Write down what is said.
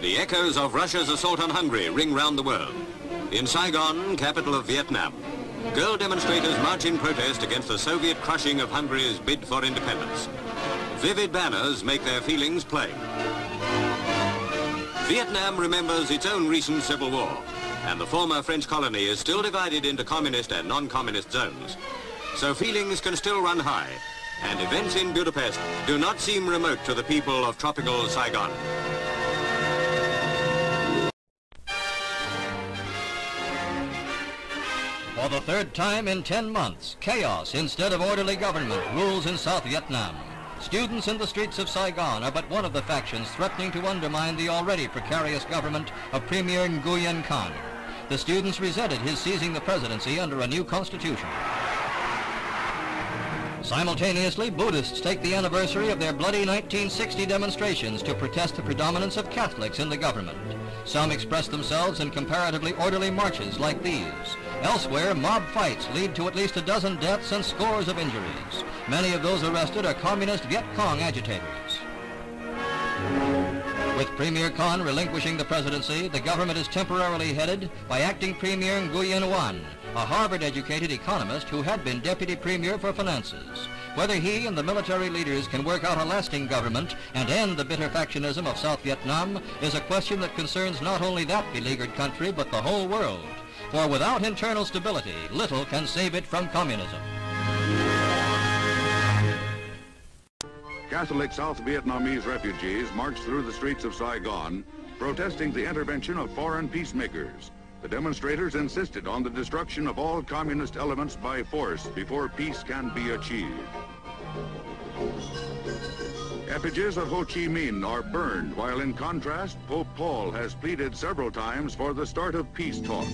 The echoes of Russia's assault on Hungary ring round the world. In Saigon, capital of Vietnam, girl demonstrators march in protest against the Soviet crushing of Hungary's bid for independence. Vivid banners make their feelings plain. Vietnam remembers its own recent civil war, and the former French colony is still divided into communist and non-communist zones. So feelings can still run high, and events in Budapest do not seem remote to the people of tropical Saigon. For the third time in 10 months, chaos instead of orderly government rules in South Vietnam. Students in the streets of Saigon are but one of the factions threatening to undermine the already precarious government of Premier Nguyen Khan. The students resented his seizing the presidency under a new constitution. Simultaneously, Buddhists take the anniversary of their bloody 1960 demonstrations to protest the predominance of Catholics in the government. Some express themselves in comparatively orderly marches like these. Elsewhere, mob fights lead to at least a dozen deaths and scores of injuries. Many of those arrested are communist Viet Cong agitators. With Premier Khan relinquishing the presidency, the government is temporarily headed by acting Premier Nguyen Oanh, a Harvard-educated economist who had been deputy premier for finances. Whether he and the military leaders can work out a lasting government and end the bitter factionism of South Vietnam is a question that concerns not only that beleaguered country, but the whole world. For without internal stability, little can save it from communism. Catholic South Vietnamese refugees marched through the streets of Saigon, protesting the intervention of foreign peacemakers. The demonstrators insisted on the destruction of all communist elements by force before peace can be achieved. Effigies of Ho Chi Minh are burned, while in contrast, Pope Paul has pleaded several times for the start of peace talks.